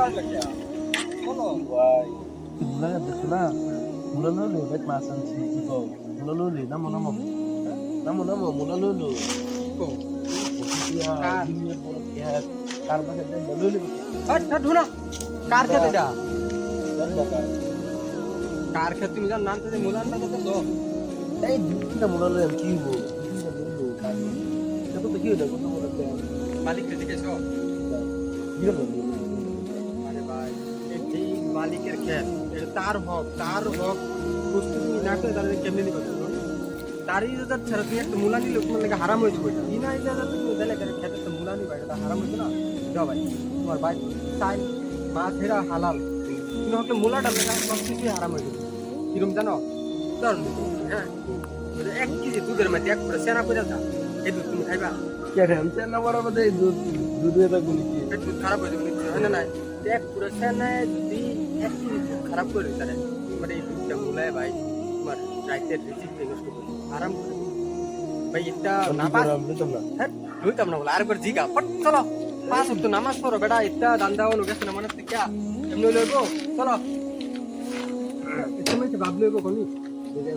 ভাই মুলা দেখো না মুলা ললো বেট মাছ আনছি কি কো মুলা ললো নামো নামো নামো নামো মুলা ললো কো কার দিনের বড় খেত কার পাশে দেন ললো হট হট হুনা কার খেতে যা দরকার কার খেতে তুমি জান নানতে মুলান না তো এই দুটা মুলা ললো কি হবো দুটা ললো কার দেখো তো কি হলো কত বড় দেন মালিক খেতে গেছো কি হলো আরে ভাই এই মালিকের খেত এটা তার হক প্রস্তুতি না করে তাহলে কেমনে নিবে তারই যদি ছাড়া তুমি একটা মুলানি লোক মানে হারাম হয়ে যাবে ই না এটা তুমি দিলে করে খেতে তো মুলানি ভাই এটা হারাম হইছে না যাও ভাই তোমার ভাই চাই মাছ হেরা হালাল তুমি হচ্ছে মুলাটা দেখা সব কিছু হারাম হয়ে যাবে কিরম জানো ধর হ্যাঁ 1 কেজি দুধের মধ্যে এক করে সেনা করে দাও এই দুধ তুমি খাইবা কে টেনশন না বড় মধ্যে দুধ দুধের গুলি কি পেট দুধ খারাপ হয়ে যাবে হয় না না এক করে সেনা যদি 1 কেজি দুধ খারাপ করে তাহলে মানে এই দুধটা মুলায় ভাই তোমার রাইতের রিজিক নষ্ট করে আরাম করে ভাই এটা নামাজ হ্যাঁ লইতাম না বলে আরেকবার জিগা ফট চলো 5 ওয়াক্ত নামাজ পড়ো বেটা এটা দান দাও নো গেছে না মানে কি এমনি লইবো চলো এটা মই ভাবলে গো কোনি চলো